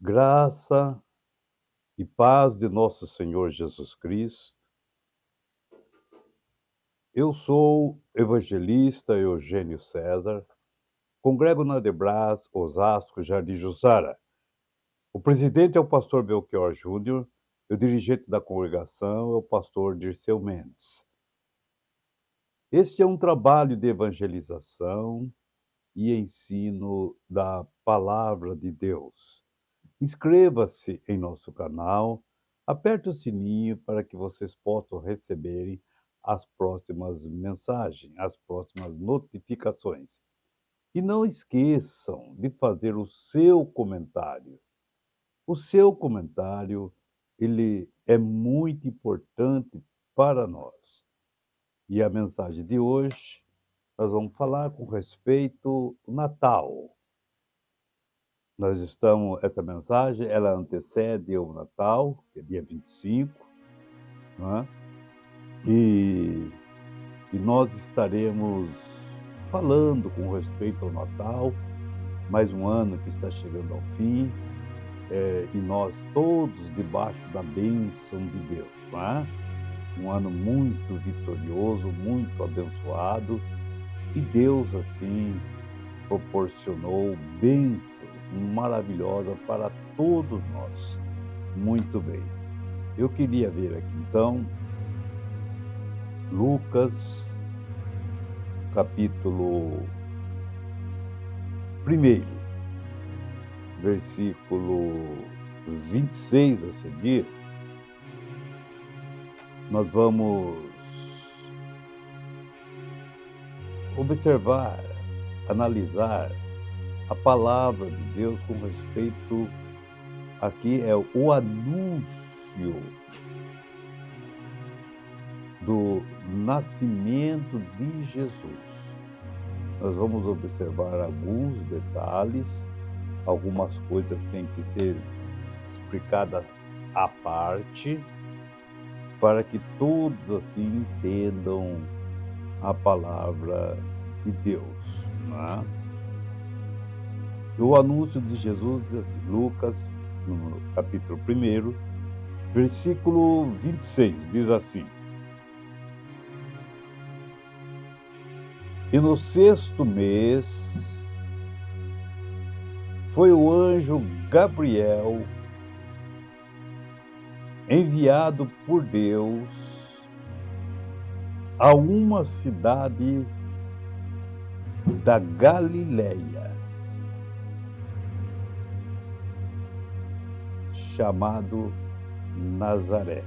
Graça e paz de nosso Senhor Jesus Cristo. Eu sou evangelista Eugênio César, congrego na Debras, Osasco, Jardim Jussara. O presidente é o pastor Belchior Júnior e o dirigente da congregação é o pastor Dirceu Mendes. Este é um trabalho de evangelização e ensino da palavra de Deus. Inscreva-se em nosso canal, aperte o sininho para que vocês possam receberem as próximas mensagens, as próximas notificações. E não esqueçam de fazer o seu comentário. O seu comentário, ele é muito importante para nós. E a mensagem de hoje, nós vamos falar com respeito ao Natal. Essa mensagem, ela antecede o Natal, que é dia 25, né? E nós estaremos falando com respeito ao Natal, mais um ano que está chegando ao fim, e nós todos debaixo da bênção de Deus, né? Um ano muito vitorioso, muito abençoado, e Deus, assim, proporcionou bênçãos maravilhosas para todos nós. Muito bem. Eu queria ver aqui, então, Lucas, capítulo 1, versículo 26 a seguir. Nós vamos observar, analisar a palavra de Deus com respeito, aqui é o anúncio do nascimento de Jesus. Nós vamos observar alguns detalhes, algumas coisas têm que ser explicadas à parte, para que todos assim entendam a palavra de Deus, né? O anúncio de Jesus diz assim, Lucas, no capítulo 1, versículo 26, diz assim: E no 6º mês foi o anjo Gabriel enviado por Deus a uma cidade da Galileia, chamado Nazaré.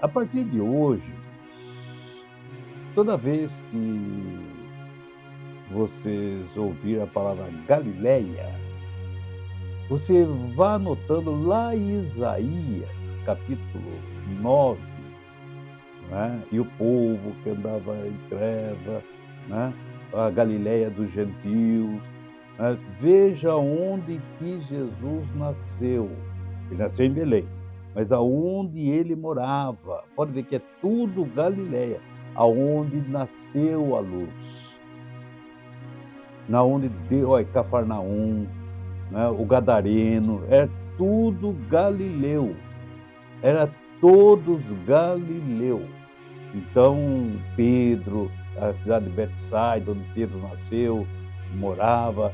A partir de hoje, toda vez que vocês ouvirem a palavra Galileia, você vá anotando lá em Isaías, capítulo 9, né? E o povo que andava em treva, né? A Galileia dos gentios, né? Veja onde que Jesus nasceu. Ele nasceu em Belém, mas aonde ele morava, pode ver que é tudo Galileia, aonde nasceu a luz, na onde deu, olha, Cafarnaum, né? O Gadareno, é tudo Galileu, era todos Galileu. Então, Pedro, a cidade de Betsaida, onde Pedro nasceu, morava,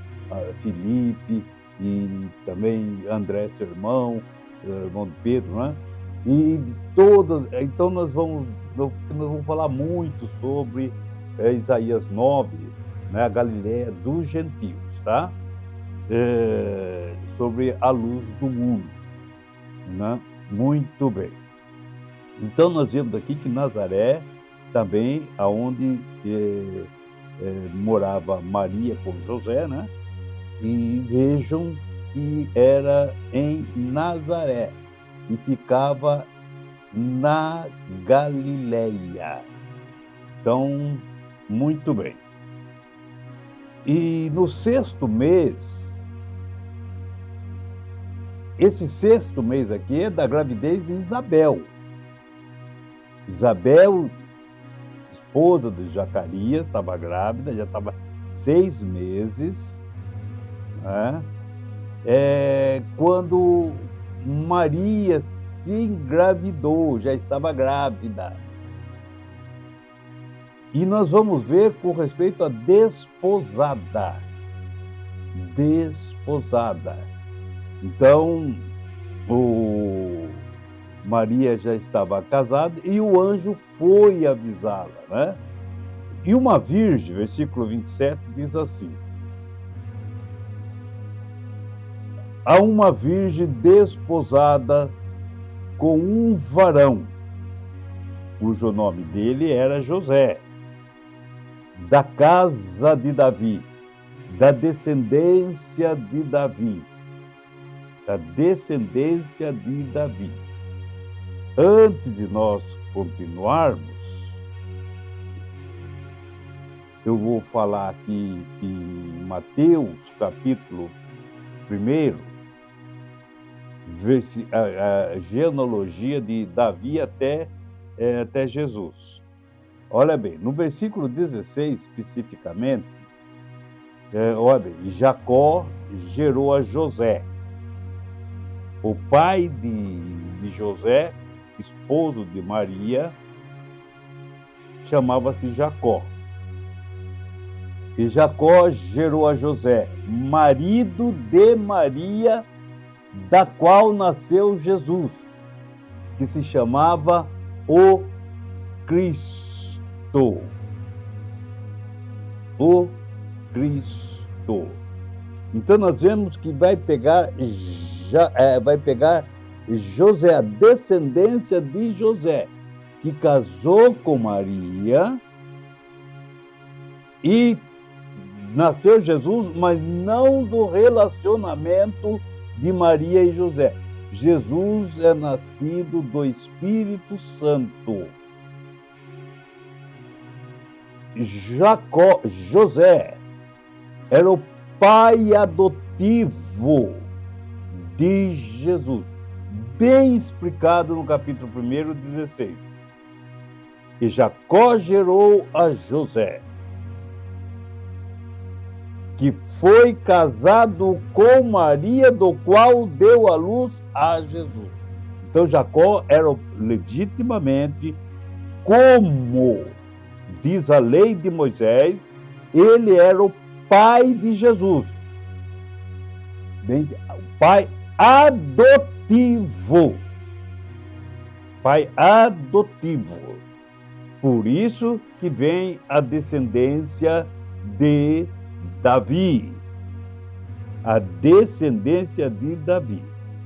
Filipe e também André, seu irmão de Pedro, né? E todas, então nós vamos falar muito sobre Isaías 9, né? A Galileia dos gentios, tá? Sobre a luz do mundo, né? Muito bem. Então nós vemos aqui que Nazaré, também aonde morava Maria com José, né? E vejam que era em Nazaré e ficava na Galileia. Então, muito bem. E no 6º mês, esse 6º mês aqui é da gravidez de Isabel. Isabel, esposa de Zacarias, estava grávida, já estava 6 meses, né? Quando Maria se engravidou, já estava grávida. E nós vamos ver com respeito à desposada. Desposada. Então, Maria já estava casada e o anjo foi avisá-la, né? E uma virgem, versículo 27, diz assim: há uma virgem desposada com um varão, cujo nome dele era José, da casa de Davi, da descendência de Davi. Da descendência de Davi. Antes de nós continuarmos, eu vou falar aqui em Mateus, capítulo 1, a genealogia de Davi até Jesus. Olha bem, no versículo 16, especificamente, olha bem, Jacó gerou a José. O pai de José, esposo de Maria, chamava-se Jacó. E Jacó gerou a José, marido de Maria, da qual nasceu Jesus, que se chamava o Cristo. O Cristo. Então nós vemos que vai pegar José, a descendência de José, que casou com Maria e nasceu Jesus, mas não do relacionamento de Maria e José. Jesus é nascido do Espírito Santo. José era o pai adotivo de Jesus, bem explicado no capítulo 1, 16. E Jacó gerou a José, que foi casado com Maria, do qual deu à luz a Jesus. Então Jacó era legitimamente, como diz a lei de Moisés, ele era o pai de Jesus. O pai adotivo. Pai adotivo. Por isso que vem a descendência de Davi. A descendência de Davi.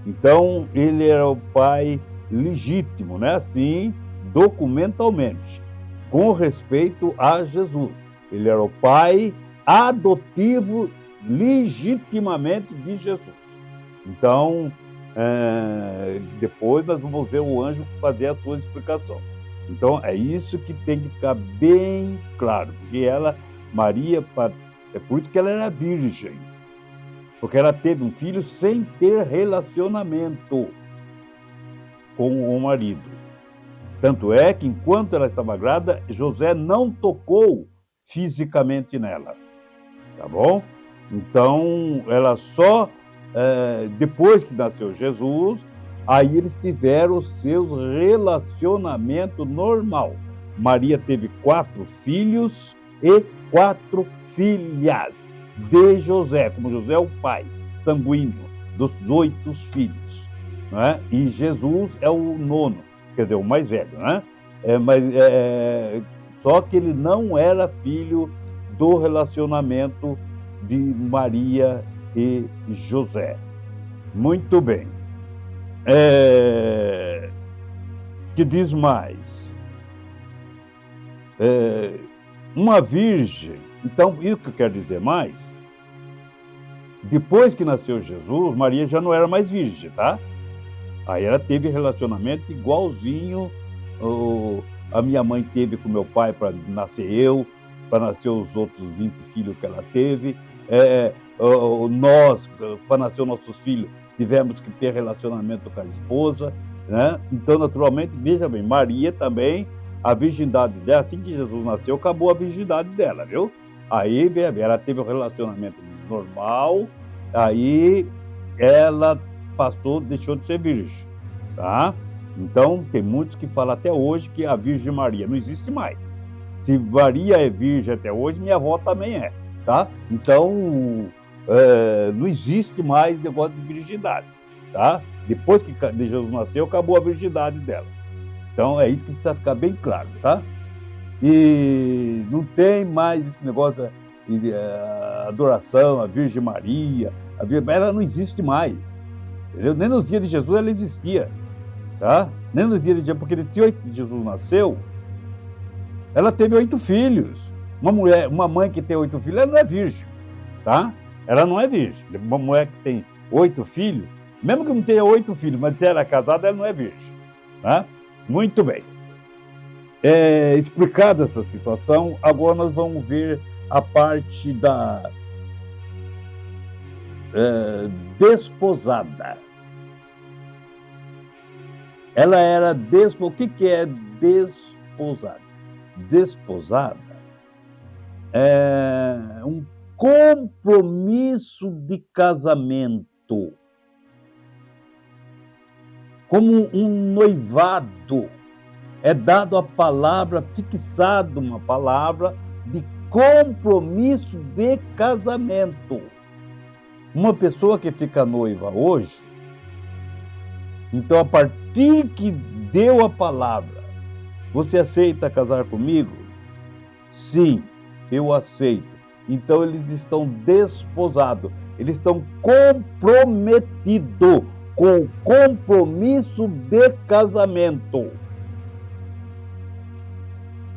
Então, ele era o pai legítimo, né? Assim, documentalmente, com respeito a Jesus. Ele era o pai adotivo legitimamente de Jesus. Então, depois nós vamos ver o anjo fazer a sua explicação. Então, é isso que tem que ficar bem claro, porque Maria, é por isso que ela era virgem, porque ela teve um filho sem ter relacionamento com o marido. Tanto é que, enquanto ela estava grávida, José não tocou fisicamente nela, tá bom? Então, ela só, depois que nasceu Jesus, aí eles tiveram os seus relacionamentos normal. Maria teve 4 filhos e 4 filhas de José, como José é o pai sanguíneo dos 8 filhos, né? E Jesus é o 9º, quer dizer, o mais velho, né? Só que ele não era filho do relacionamento de Maria e José. Muito bem. Que diz mais? Uma virgem. Então, isso que quer dizer mais? Depois que nasceu Jesus, Maria já não era mais virgem, tá? Aí ela teve relacionamento igualzinho a minha mãe teve com meu pai para nascer eu, para nascer os outros 20 filhos que ela teve. Nós, para nascer os nossos filhos, tivemos que ter relacionamento com a esposa, né? Então, naturalmente, veja bem, Maria também, a virgindade dela, assim que Jesus nasceu, acabou a virgindade dela, viu? Aí, ela teve um relacionamento normal, aí ela deixou de ser virgem, tá? Então, tem muitos que falam até hoje que a Virgem Maria não existe mais. Se Maria é virgem até hoje, minha avó também é, tá? Então, não existe mais negócio de virgindade, tá? Depois que Jesus nasceu, acabou a virgindade dela. Então, é isso que precisa ficar bem claro, tá? E não tem mais esse negócio de adoração à Virgem Maria. Ela não existe mais, entendeu? Nem nos dias de Jesus ela existia, tá? Nem nos dias de Jesus, porque no dia que Jesus nasceu, ela teve 8 filhos. Uma mãe que tem 8 filhos, ela não é virgem, tá? Ela não é virgem. Uma mulher que tem 8 filhos, mesmo que não tenha 8 filhos, mas se ela é casada, ela não é virgem, tá? Muito bem. Explicada essa situação, agora nós vamos ver a parte da desposada. Ela era o que é desposada? Desposada é um compromisso de casamento, como um noivado. É dado a palavra, fixado uma palavra de compromisso de casamento. Uma pessoa que fica noiva hoje, então a partir que deu a palavra, você aceita casar comigo? Sim, eu aceito. Então eles estão desposados, eles estão comprometidos com o compromisso de casamento.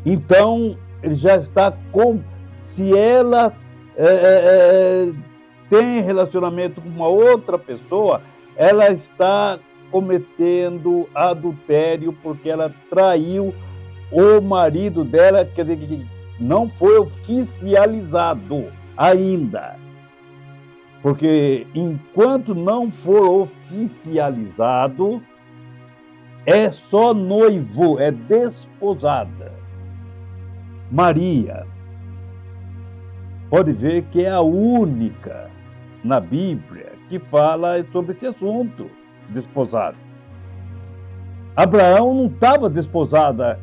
Então, ele já está se ela tem relacionamento com uma outra pessoa, ela está cometendo adultério porque ela traiu o marido dela, quer dizer, que não foi oficializado ainda. Porque enquanto não for oficializado, é só noivo, é desposada. Maria, pode ver que é a única na Bíblia que fala sobre esse assunto, desposado. Abraão não estava desposado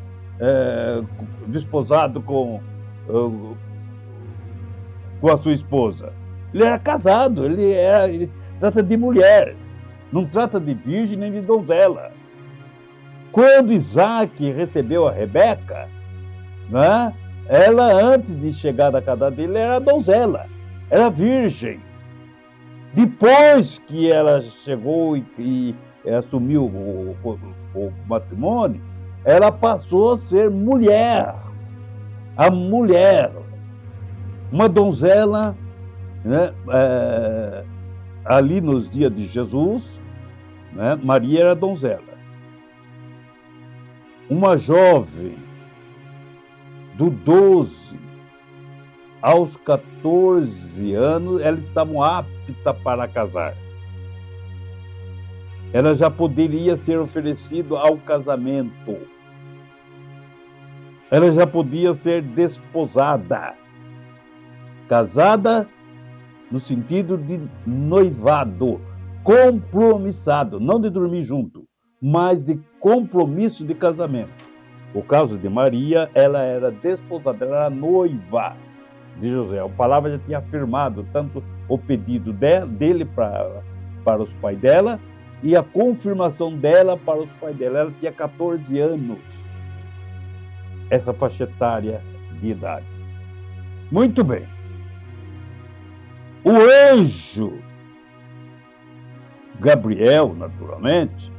com a sua esposa. Ele era casado, ele trata de mulher, não trata de virgem nem de donzela. Quando Isaac recebeu a Rebeca, né, ela, antes de chegar na casa dele, era donzela, era virgem. Depois que ela chegou e assumiu o matrimônio, ela passou a ser mulher. A mulher, uma donzela, né, ali nos dias de Jesus, né, Maria era donzela. Uma jovem, do 12 aos 14 anos, elas estavam aptas para casar. Ela já poderia ser oferecida ao casamento. Ela já podia ser desposada. Casada no sentido de noivado, compromissado, não de dormir junto, mas de compromisso de casamento. O caso de Maria, ela era desposada, ela era noiva de José. A palavra já tinha afirmado tanto o pedido dele para os pais dela e a confirmação dela para os pais dela. Ela tinha 14 anos, essa faixa etária de idade. Muito bem. O anjo Gabriel, naturalmente,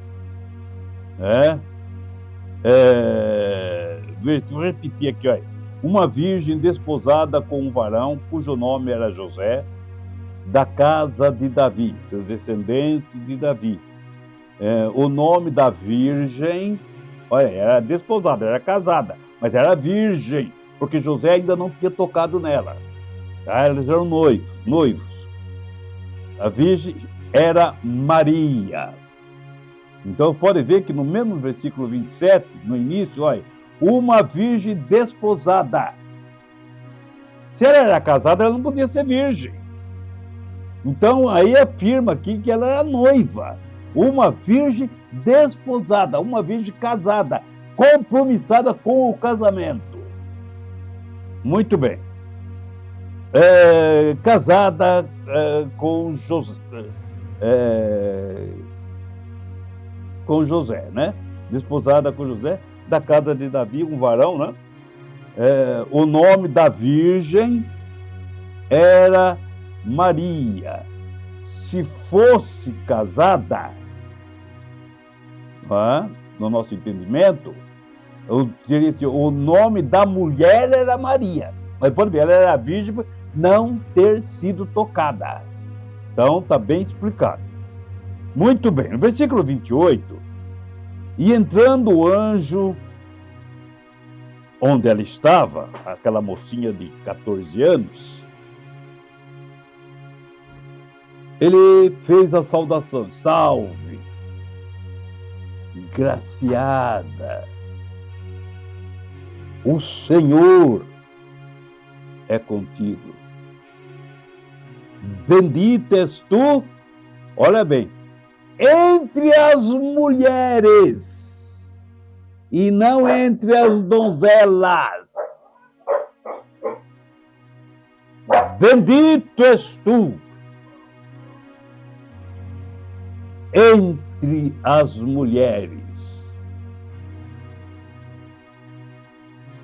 vou repetir aqui, olha. Uma virgem desposada com um varão cujo nome era José, da casa de Davi, dos descendentes de Davi. O nome da virgem, olha, era desposada, era casada, mas era virgem, porque José ainda não tinha tocado nela. Tá? Eles eram noivos. A virgem era Maria. Então, pode ver que no mesmo versículo 27, no início, olha, uma virgem desposada. Se ela era casada, ela não podia ser virgem. Então, aí afirma aqui que ela era noiva, uma virgem desposada, uma virgem casada, compromissada com o casamento. Muito bem. Casada com José, né? Desposada com José, da casa de Davi, um varão, né? O nome da virgem era Maria. Se fosse casada, no nosso entendimento, o nome da mulher era Maria. Mas pode ver, ela era virgem por não ter sido tocada. Então, está bem explicado. Muito bem. No versículo 28, e entrando o anjo onde ela estava, aquela mocinha de 14 anos, ele fez a saudação: salve, graciada, o Senhor é contigo. Bendita és tu, olha bem, entre as mulheres, e não entre as donzelas. Bendito és tu entre as mulheres.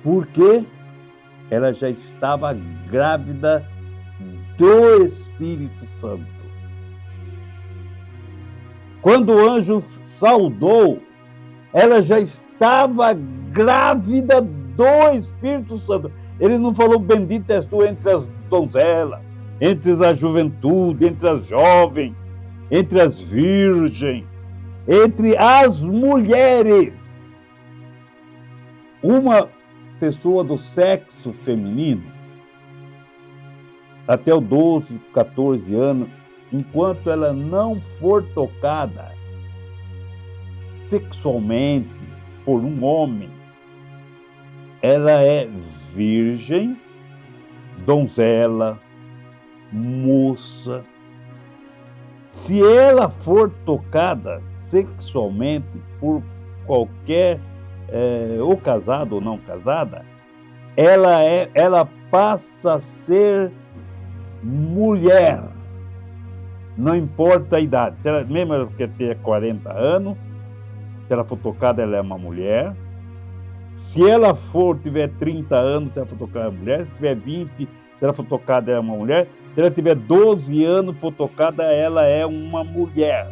Por quê? Ela já estava grávida do Espírito Santo. Quando o anjo saudou, ela já estava grávida do Espírito Santo. Ele não falou: bendita és tu entre as donzelas, entre a juventude, entre as jovens, entre as virgens, entre as mulheres. Uma pessoa do sexo feminino, até os 12, 14 anos, enquanto ela não for tocada sexualmente por um homem, ela é virgem, donzela, moça. Se ela for tocada sexualmente por qualquer ou casado ou não casada, ela passa a ser mulher, não importa a idade. Se ela, mesmo ela quer ter 40 anos, se ela for tocada, ela é uma mulher. Se ela tiver 30 anos, se ela for tocada, é uma mulher. Se tiver 20, se ela for tocada, é uma mulher. Se ela tiver 12 anos, for tocada, ela é uma mulher.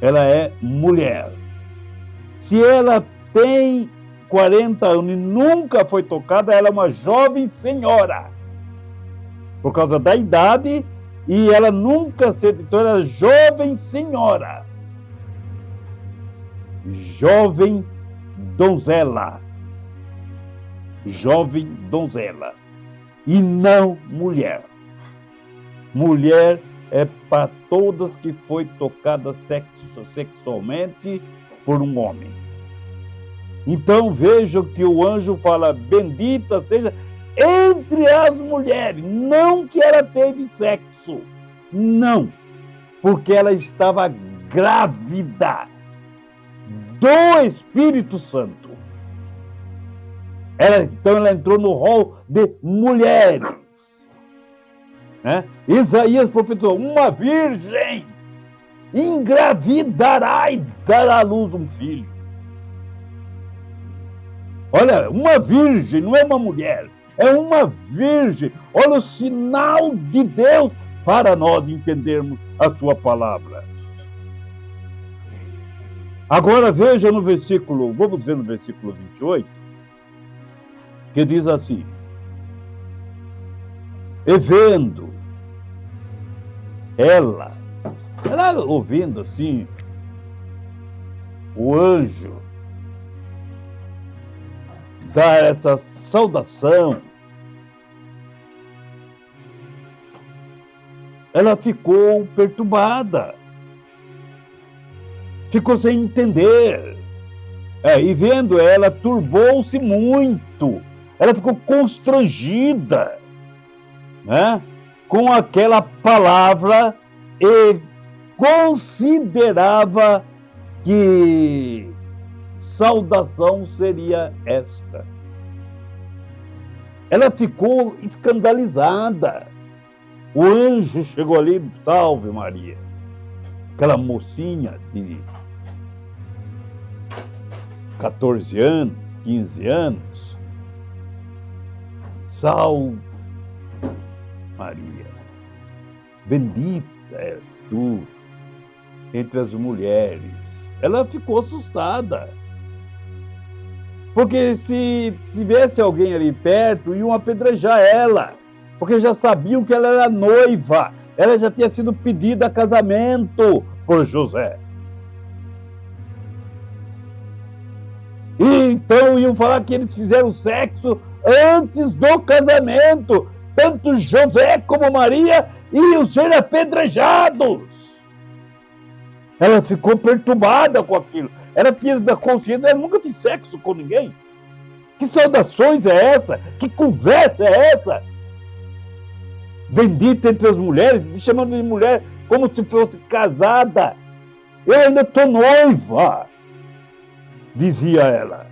Ela é mulher. Se ela tem 40 anos e nunca foi tocada, ela é uma jovem senhora. Por causa da idade, e ela nunca se... Então, ela é jovem senhora. Jovem donzela. Jovem donzela. E não mulher. Mulher é para todas que foi tocada sexualmente por um homem. Então vejam que o anjo fala: bendita seja entre as mulheres. Não que ela teve sexo, não, porque ela estava grávida do Espírito Santo. Então ela entrou no rol de mulheres, né? Isaías profetizou: uma virgem engravidará e dará à luz um filho. Olha, uma virgem, não é uma mulher, é uma virgem. Olha o sinal de Deus para nós entendermos a sua palavra. Agora veja no versículo, vamos ver no versículo 28, que diz assim: e vendo ela ouvindo assim o anjo dar essa saudação, ela ficou perturbada, ficou sem entender. E vendo ela, turbou-se muito. Ela ficou constrangida, né? com aquela palavra e considerava que saudação seria esta. Ela ficou escandalizada. O anjo chegou ali, salve Maria. Aquela mocinha de 14 anos, 15 anos. Salve Maria. Bendita és tu entre as mulheres. Ela ficou assustada. Porque se tivesse alguém ali perto, iam apedrejar ela. Porque já sabiam que ela era noiva. Ela já tinha sido pedida a casamento por José. E então iam falar que eles fizeram sexo antes do casamento. Tanto José como Maria iam ser apedrejados. Ela ficou perturbada com aquilo. Ela tinha da consciência, ela nunca fez sexo com ninguém. Que saudações é essa? Que conversa é essa? Bendita entre as mulheres, me chamando de mulher como se fosse casada. Eu ainda estou noiva, dizia ela.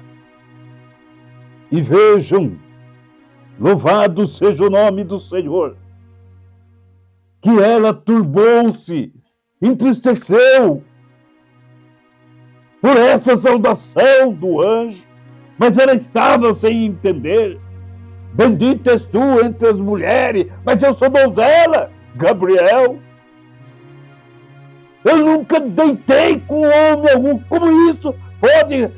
E vejam, louvado seja o nome do Senhor, que ela turbou-se, entristeceu por essa saudação do anjo, mas ela estava sem entender. Bendita és tu entre as mulheres, mas eu sou donzela, Gabriel. Eu nunca deitei com homem algum. Como isso pode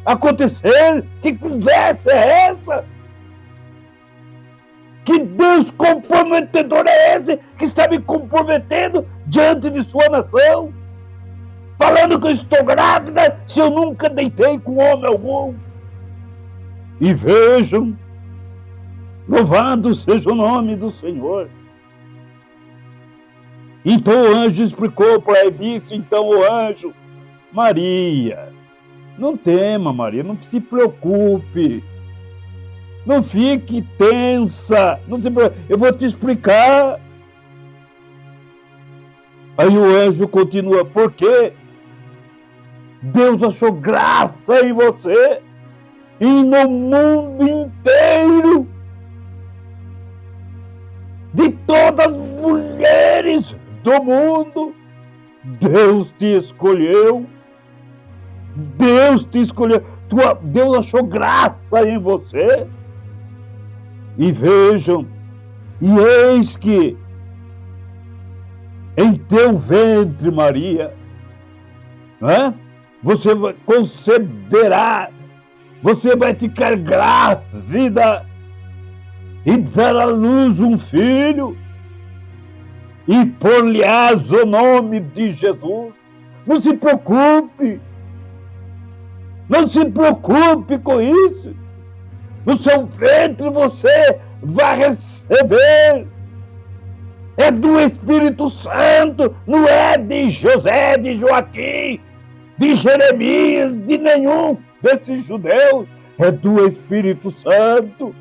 acontecer? Que conversa é essa? Que Deus comprometedor é esse que está me comprometendo diante de sua nação? Falando que eu estou grávida se eu nunca deitei com homem algum. E vejam, louvado seja o nome do Senhor. Então o anjo explicou para ela, disse então o anjo, Maria, não tema, Maria, não se preocupe. Não fique tensa. Não se preocupe, eu vou te explicar. Aí o anjo continua, por quê? Deus achou graça em você e no mundo inteiro. De todas as mulheres do mundo, Deus te escolheu. Deus te escolheu. Deus achou graça em você. E vejam, e eis que em teu ventre, Maria, você conceberá, você vai ficar grávida e dar à luz um filho e pôr-lhe-ás o nome de Jesus. Não se preocupe. Não se preocupe com isso. No seu ventre você vai receber. É do Espírito Santo, não é de José, de Joaquim, de Jeremias, de nenhum desses judeus. É do Espírito Santo.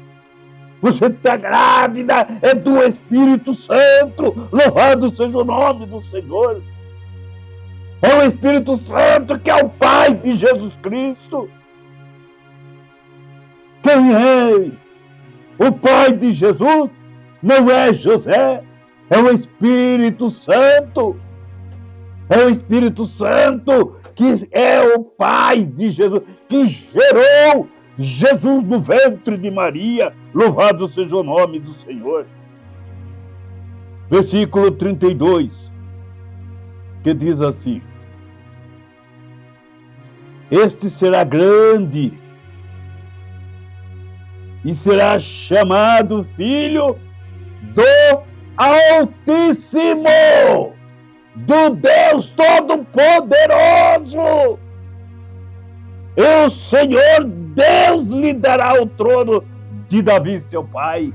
Você está grávida, é do Espírito Santo. Louvado seja o nome do Senhor. É o Espírito Santo que é o Pai de Jesus Cristo. Quem é o Pai de Jesus? Não é José, é o Espírito Santo. É o Espírito Santo que é o Pai de Jesus, que gerou Jesus no ventre de Maria. Louvado seja o nome do Senhor. Versículo 32, que diz assim: este será grande e será chamado Filho do Altíssimo, do Deus Todo-Poderoso. E o Senhor Deus lhe dará o trono de Davi, seu pai.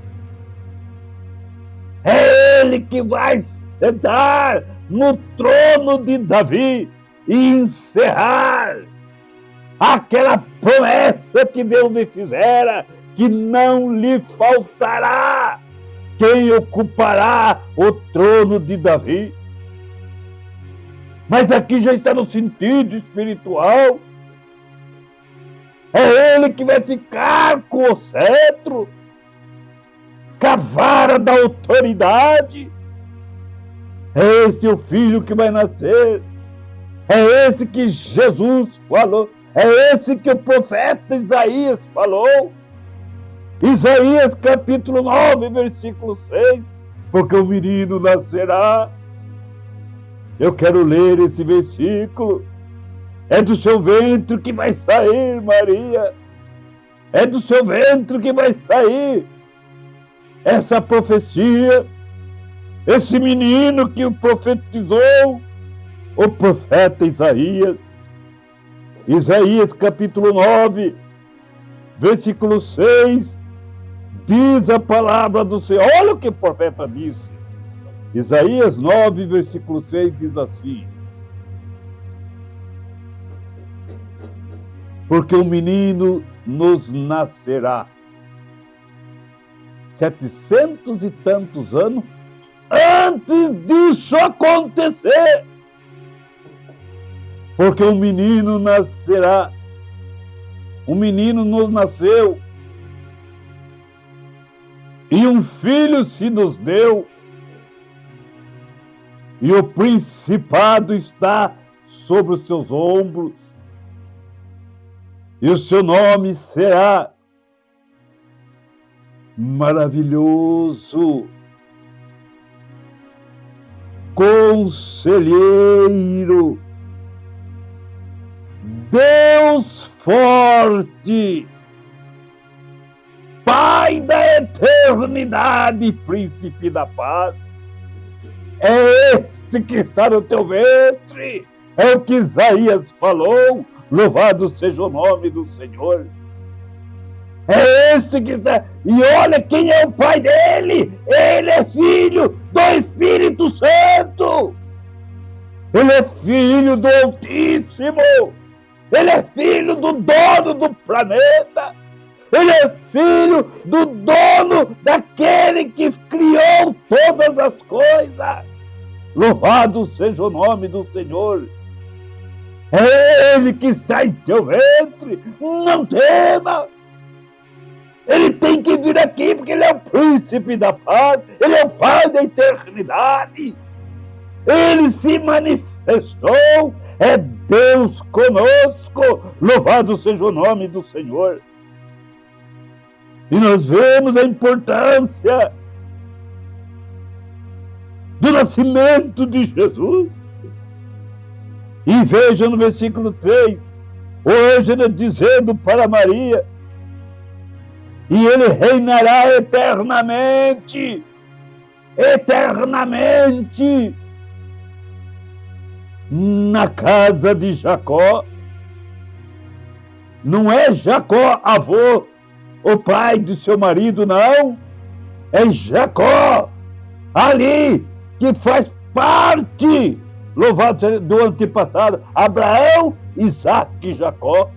É Ele que vai sentar no trono de Davi e encerrar aquela promessa que Deus lhe fizera, que não lhe faltará, quem ocupará o trono de Davi. Mas aqui já está no sentido espiritual. É ele que vai ficar com o cetro, com a vara da autoridade. É esse o filho que vai nascer. É esse que Jesus falou. É esse que o profeta Isaías falou. Isaías capítulo 9, versículo 6. Porque o menino nascerá. Eu quero ler esse versículo. É do seu ventre que vai sair, Maria. É do seu ventre que vai sair essa profecia. Esse menino que o profetizou o profeta Isaías. Isaías capítulo 9, versículo 6, diz a palavra do Senhor. Olha o que o profeta disse. Isaías 9, versículo 6 diz assim: porque um menino nos nascerá. 700 e tantos anos antes disso acontecer. Porque um menino nascerá. Um menino nos nasceu. E um filho se nos deu. E o principado está sobre os seus ombros. E o seu nome será Maravilhoso, Conselheiro, Deus forte, Pai da eternidade, Príncipe da paz. É este que está no teu ventre. É o que Isaías falou. Louvado seja o nome do Senhor. É este que está. E olha quem é o pai dele. Ele é filho do Espírito Santo. Ele é filho do Altíssimo. Ele é filho do dono do planeta. Ele é filho do dono daquele que criou todas as coisas. Louvado seja o nome do Senhor. É ele que está em teu ventre. Não tema. Ele tem que vir aqui porque ele é o príncipe da paz. Ele é o pai da eternidade. Ele se manifestou. É Deus conosco. Louvado seja o nome do Senhor. E nós vemos a importância do nascimento de Jesus. E veja no versículo 3, o anjo dizendo para Maria, e ele reinará eternamente, eternamente, na casa de Jacó. Não é Jacó avô, o pai de seu marido, não. É Jacó, ali, que faz parte, louvado seja, do antepassado, Abraão, Isaac e Jacó.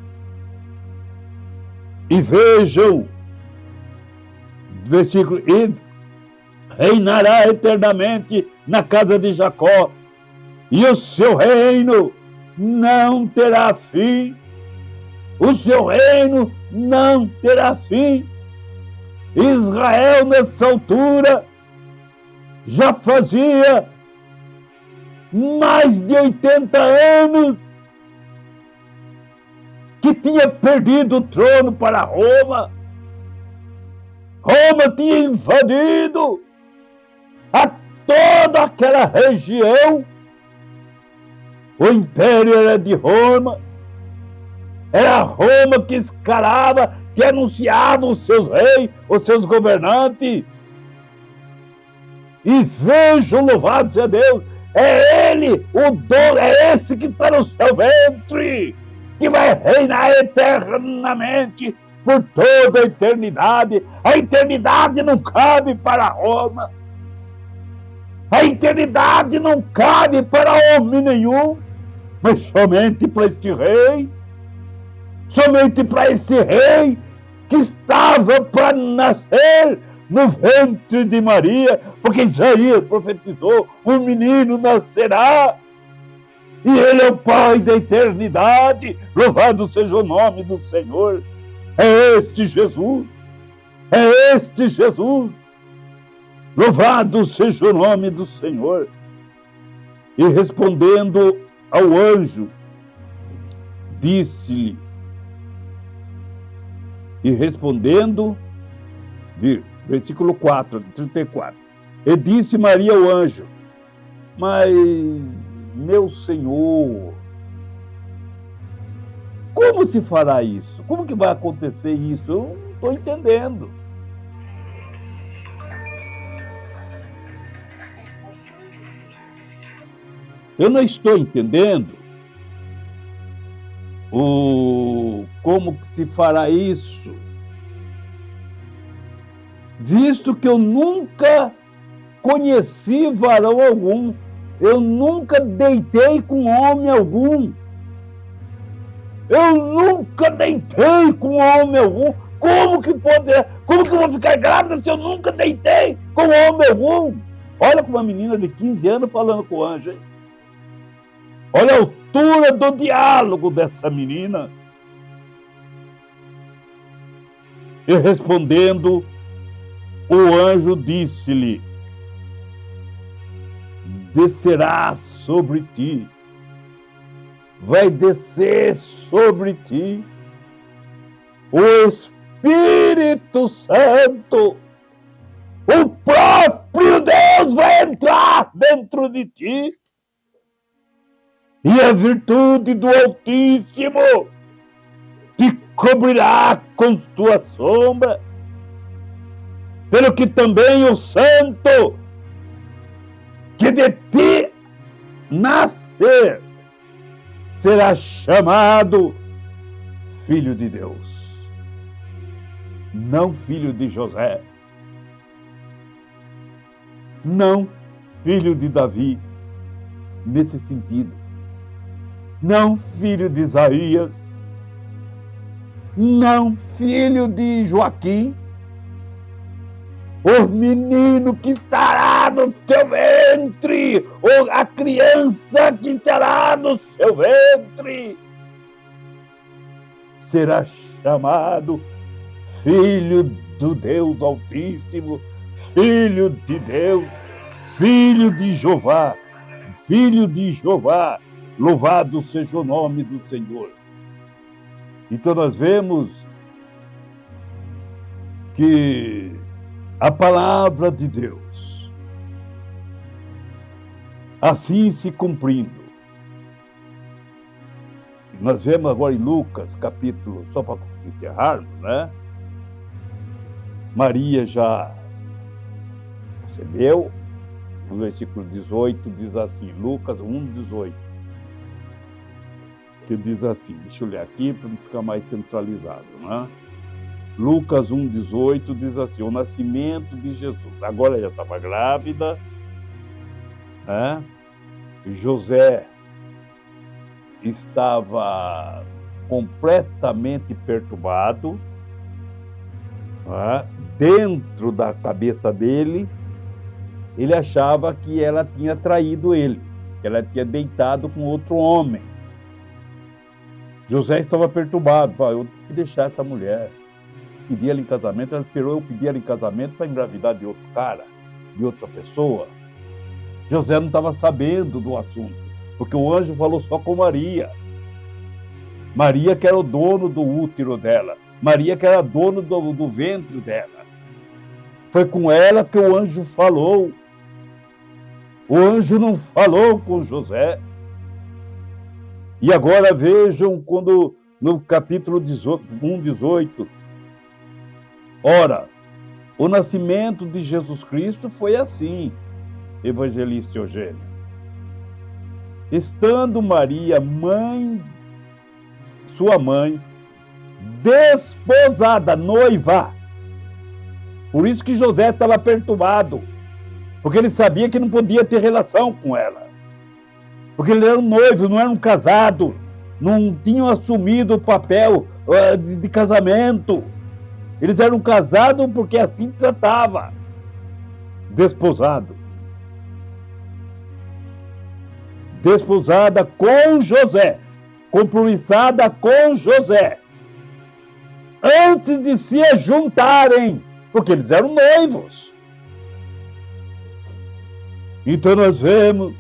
E vejam, versículo, e reinará eternamente na casa de Jacó, e o seu reino não terá fim. O seu reino não terá fim. Israel, nessa altura, já fazia mais de 80 anos que tinha perdido o trono para Roma. Roma tinha invadido a toda aquela região. O império era de Roma. Era Roma que escalava, que anunciava os seus reis, os seus governantes. E vejam, louvado seja Deus, é ele, o dono, é esse que está no seu ventre, que vai reinar eternamente por toda a eternidade. A eternidade não cabe para Roma. A eternidade não cabe para homem nenhum, mas somente para este rei. Somente para esse rei que estava para nascer no ventre de Maria, porque Isaías profetizou, um menino nascerá, e ele é o Pai da eternidade, louvado seja o nome do Senhor. É este Jesus, é este Jesus, louvado seja o nome do Senhor. E respondendo ao anjo, disse-lhe, e respondendo, versículo 4, 34, e disse Maria ao anjo, mas, meu Senhor, como se fará isso? Como que vai acontecer isso? Eu não estou entendendo. Eu não estou entendendo como se fará isso, visto que eu nunca conheci varão algum, eu nunca deitei com homem algum. Eu nunca deitei com homem algum. Como que eu vou ficar grávida se eu nunca deitei com homem algum? Olha com uma menina de 15 anos falando com o anjo, hein? Olha a altura do diálogo dessa menina. E respondendo, o anjo disse-lhe, descerá sobre ti, vai descer sobre ti o Espírito Santo, o próprio Deus vai entrar dentro de ti, e a virtude do Altíssimo te cobrirá com tua sombra, pelo que também o Santo que de ti nascer será chamado Filho de Deus, não filho de José, não filho de Davi, nesse sentido, não filho de Isaías, não filho de Joaquim, o menino que estará no teu ventre, ou a criança que estará no seu ventre, será chamado Filho do Deus Altíssimo, Filho de Deus, Filho de Jeová, Filho de Jeová, louvado seja o nome do Senhor. Então nós vemos que a palavra de Deus, assim se cumprindo. Nós vemos agora em Lucas, capítulo, só para encerrarmos, né? Maria já recebeu, no versículo 18 diz assim, Lucas 1:18, que diz assim, deixa eu ler aqui para não ficar mais centralizado, né? Lucas 1:18 diz assim, o nascimento de Jesus. Agora ela já estava grávida, né? José estava completamente perturbado, né? Dentro da cabeça dele, ele achava que ela tinha traído ele, que ela tinha deitado com outro homem. José estava perturbado, falou, eu tenho que deixar essa mulher. Pedi ela em casamento, ela esperou eu pedir ela em casamento para engravidar de outro cara, de outra pessoa. José não estava sabendo do assunto, porque o anjo falou só com Maria. Maria que era o dono do útero dela, Maria que era dono do ventre dela. Foi com ela que o anjo falou. O anjo não falou com José. E agora vejam quando no capítulo 1:18, ora, o nascimento de Jesus Cristo foi assim, evangelista Eugênio. Estando Maria, sua mãe, desposada, noiva. Por isso que José estava perturbado, porque ele sabia que não podia ter relação com ela. Porque ele era um noivo, não era um casado, não tinham assumido o papel de casamento. Eles eram casados porque assim tratava. Desposado. Desposada com José. Compromissada com José. Antes de se juntarem. Porque eles eram noivos. Então nós vemos.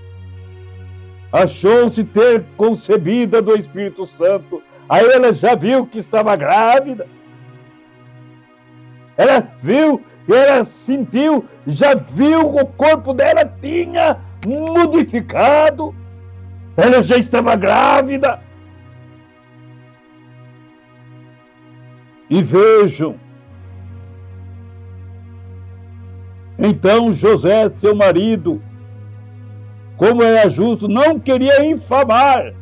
Achou-se ter concebida do Espírito Santo. Aí ela já viu que estava grávida. Ela viu, ela sentiu, já viu o corpo dela tinha modificado. Ela já estava grávida. E vejam. Então José, seu marido, como era justo, não queria infamar.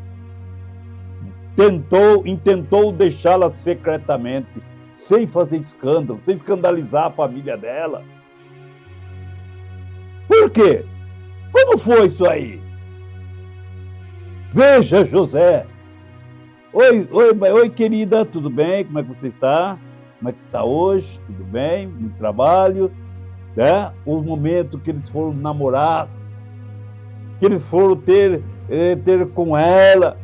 Intentou deixá-la secretamente, sem fazer escândalo, sem escandalizar a família dela. Por quê? Como foi isso aí? Veja, José. Oi, querida, tudo bem? Como é que você está? Como é que está hoje? Tudo bem? No trabalho? Né? Os momentos que eles foram namorar, que eles foram ter com ela.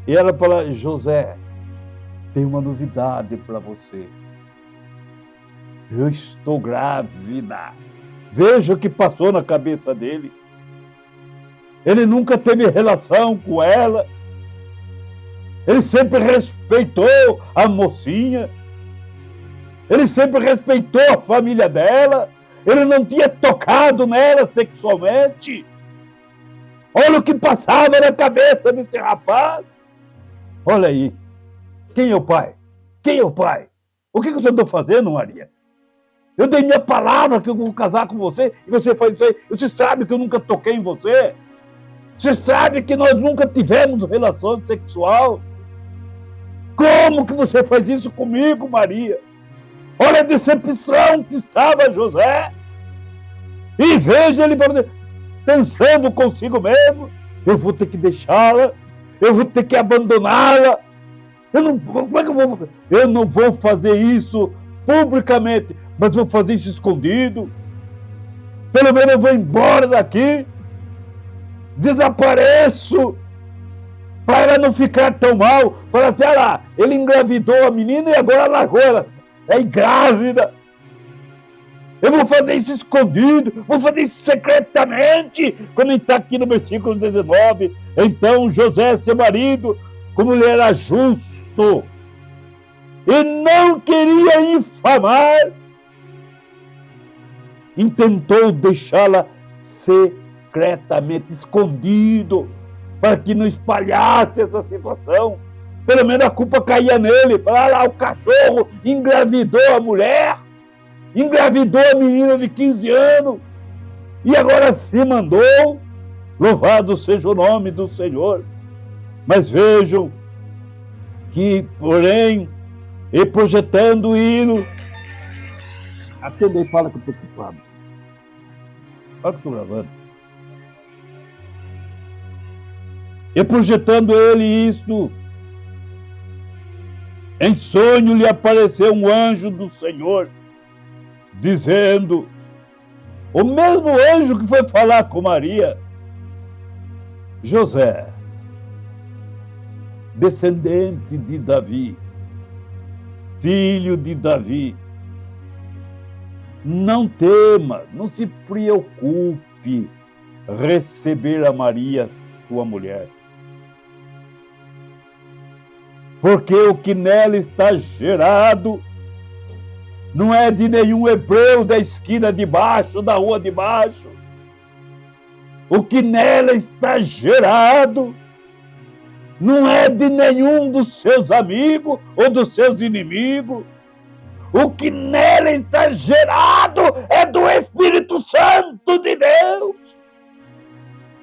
E ela fala, José, tem uma novidade para você. Eu estou grávida. Veja o que passou na cabeça dele. Ele nunca teve relação com ela. Ele sempre respeitou a mocinha. Ele sempre respeitou a família dela. Ele não tinha tocado nela sexualmente. Olha o que passava na cabeça desse rapaz. Olha aí. Quem é o pai? Quem é o pai? O que você andou fazendo, Maria? Eu dei minha palavra que eu vou casar com você e você faz isso aí. Você sabe que eu nunca toquei em você. Você sabe que nós nunca tivemos relação sexual. Como que você faz isso comigo, Maria? Olha a decepção que estava José. E veja ele pensando consigo mesmo. Eu vou ter que deixá-la. Eu vou ter que abandoná-la. Como é que eu vou fazer? Eu não vou fazer isso publicamente, mas vou fazer isso escondido. Pelo menos eu vou embora daqui. Desapareço. Para ela não ficar tão mal. Fala assim, olha lá, ele engravidou a menina e agora largou ela. É grávida. Eu vou fazer isso escondido, vou fazer isso secretamente. Quando está aqui no versículo 19. Então José, seu marido, como ele era justo e não queria infamar, intentou deixá-la secretamente, escondido, para que não espalhasse essa situação. Pelo menos a culpa caía nele. Falar lá, o cachorro engravidou a mulher, engravidou a menina de 15 anos, e agora se mandou. Louvado seja o nome do Senhor. Mas vejam que, porém, e projetando hino, atende aí, fala que eu estou ocupado. Fala que estou gravando. E projetando ele isso, em sonho lhe apareceu um anjo do Senhor, dizendo, o mesmo anjo que foi falar com Maria, José, descendente de Davi, filho de Davi, não tema, não se preocupe receber a Maria, sua mulher. Porque o que nela está gerado não é de nenhum hebreu da esquina de baixo, da rua de baixo. O que nela está gerado não é de nenhum dos seus amigos ou dos seus inimigos. O que nela está gerado é do Espírito Santo de Deus.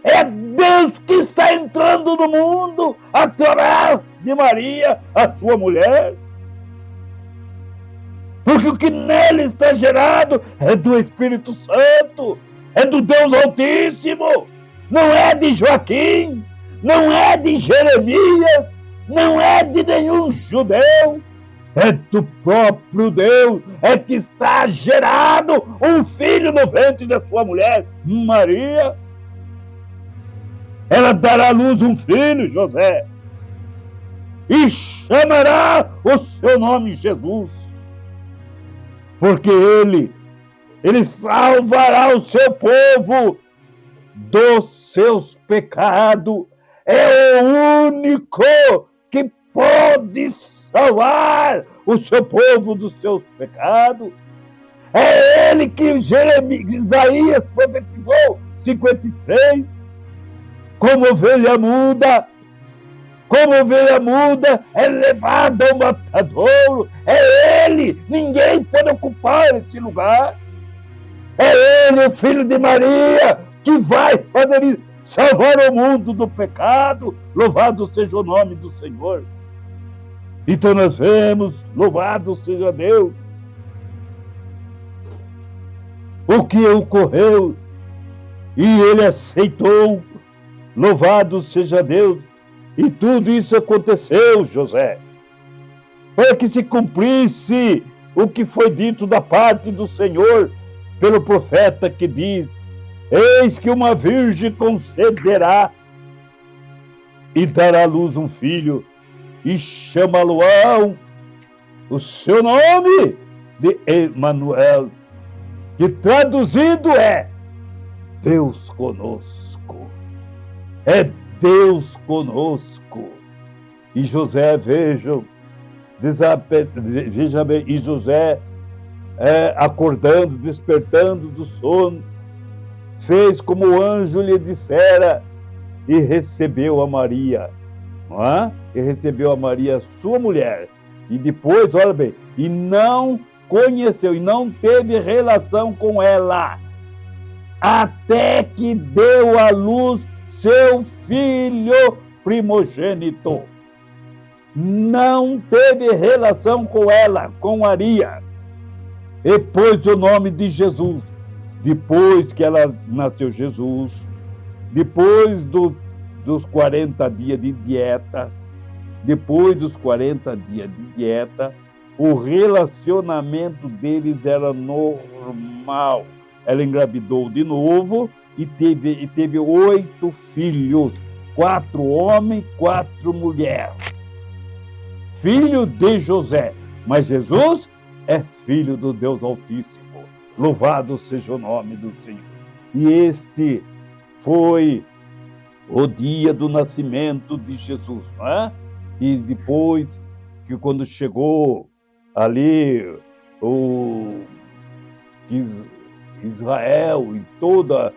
É Deus que está entrando no mundo através de Maria, a sua mulher. Porque o que nela está gerado é do Espírito Santo, é do Deus Altíssimo, não é de Joaquim, não é de Jeremias, não é de nenhum judeu, é do próprio Deus, é que está gerado um filho no ventre da sua mulher, Maria. Ela dará à luz um filho, José, e chamará o seu nome Jesus, porque ele salvará o seu povo dos seus pecados. É o único que pode salvar o seu povo dos seus pecados. É ele que Isaías profetizou 53, como ovelha muda é levado ao matadouro. É ele, ninguém pode ocupar esse lugar. É ele, o filho de Maria, que vai fazer isso, salvar o mundo do pecado. Louvado seja o nome do Senhor. Então nós vemos, louvado seja Deus, o que ocorreu, e ele aceitou, louvado seja Deus, e tudo isso aconteceu, José, para que se cumprisse o que foi dito da parte do Senhor pelo profeta, que diz: eis que uma virgem conceberá e dará à luz um filho, e chamá-lo-ão o seu nome de Emanuel, que traduzido é Deus conosco. É Deus conosco. E José, veja bem, e José, acordando, despertando do sono, fez como o anjo lhe dissera, e recebeu a Maria, não é? E recebeu a Maria, sua mulher, e depois, olha bem, e não conheceu, e não teve relação com ela, até que deu à luz seu filho primogênito. Não teve relação com ela, com Maria, e pôs o nome de Jesus. Depois que ela nasceu Jesus, depois dos 40 dias de dieta, o relacionamento deles era normal. Ela engravidou de novo e teve 8 filhos, 4 homens, 4 mulheres. Filho de José, mas Jesus é filho do Deus Altíssimo. Louvado seja o nome do Senhor. E este foi o dia do nascimento de Jesus, não é? E depois, que quando chegou ali Israel e todo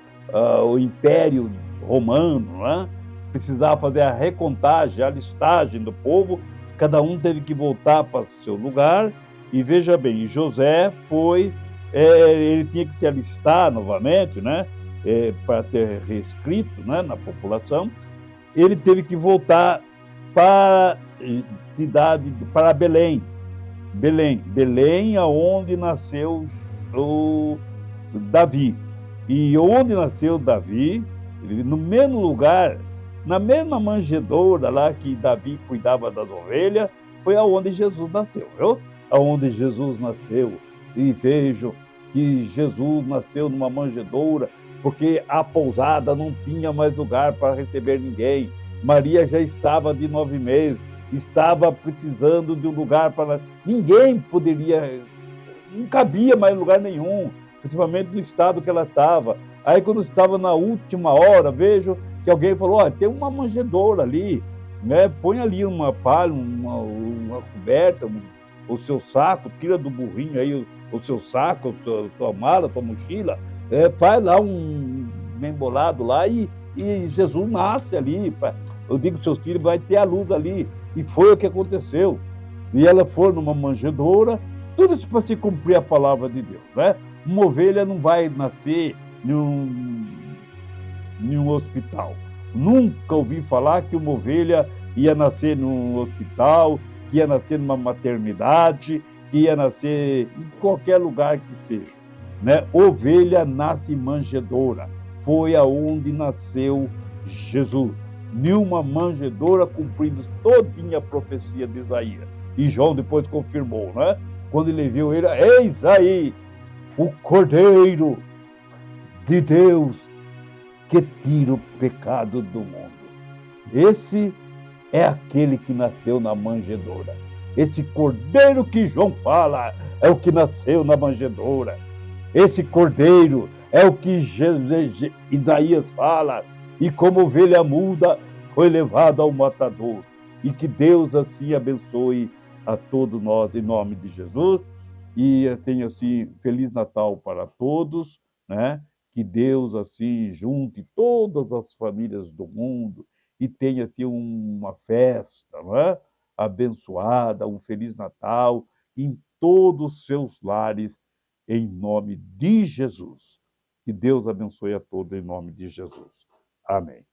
o Império Romano, não é? Precisava fazer a recontagem, a listagem do povo, cada um teve que voltar para o seu lugar. E veja bem, José foi, ele tinha que se alistar novamente, né? Para ter reescrito, né, na população. Ele teve que voltar para a cidade, para Belém, aonde nasceu o Davi. E onde nasceu Davi, no mesmo lugar, na mesma manjedoura lá que Davi cuidava das ovelhas, foi aonde Jesus nasceu, viu? Aonde Jesus nasceu. E vejo que Jesus nasceu numa manjedoura, porque a pousada não tinha mais lugar para receber ninguém. Maria já estava de 9 meses, estava precisando de um lugar para... Ninguém poderia, não cabia mais lugar nenhum, principalmente no estado que ela estava. Aí, quando estava na última hora, vejo que alguém falou: tem uma manjedoura ali, né? Põe ali uma palha, uma coberta, o seu saco, tira do burrinho aí o seu saco, a sua mala, a sua mochila, faz lá um embolado lá e Jesus nasce ali. Eu digo que seus filhos vai ter a luz ali. E foi o que aconteceu. E ela foi numa manjedoura, tudo isso para se cumprir a palavra de Deus, né? Uma ovelha não vai nascer em um hospital. Nunca ouvi falar que uma ovelha ia nascer num hospital, que ia nascer numa maternidade, que ia nascer em qualquer lugar que seja, né? Ovelha nasce em manjedoura. Foi aonde nasceu Jesus, numa manjedoura, cumprindo todinha a profecia de Isaías. E João depois confirmou, né? Quando ele viu ele, eis aí o Cordeiro de Deus que tira o pecado do mundo. Esse é aquele que nasceu na manjedoura. Esse Cordeiro que João fala é o que nasceu na manjedoura. Esse Cordeiro é o que Isaías fala, e como ovelha muda foi levado ao matador. E que Deus assim abençoe a todos nós em nome de Jesus. E tenha assim Feliz Natal para todos, né? Que Deus assim junte todas as famílias do mundo e tenha assim uma festa, não é? Abençoada, um Feliz Natal em todos os seus lares, em nome de Jesus. Que Deus abençoe a todos em nome de Jesus. Amém.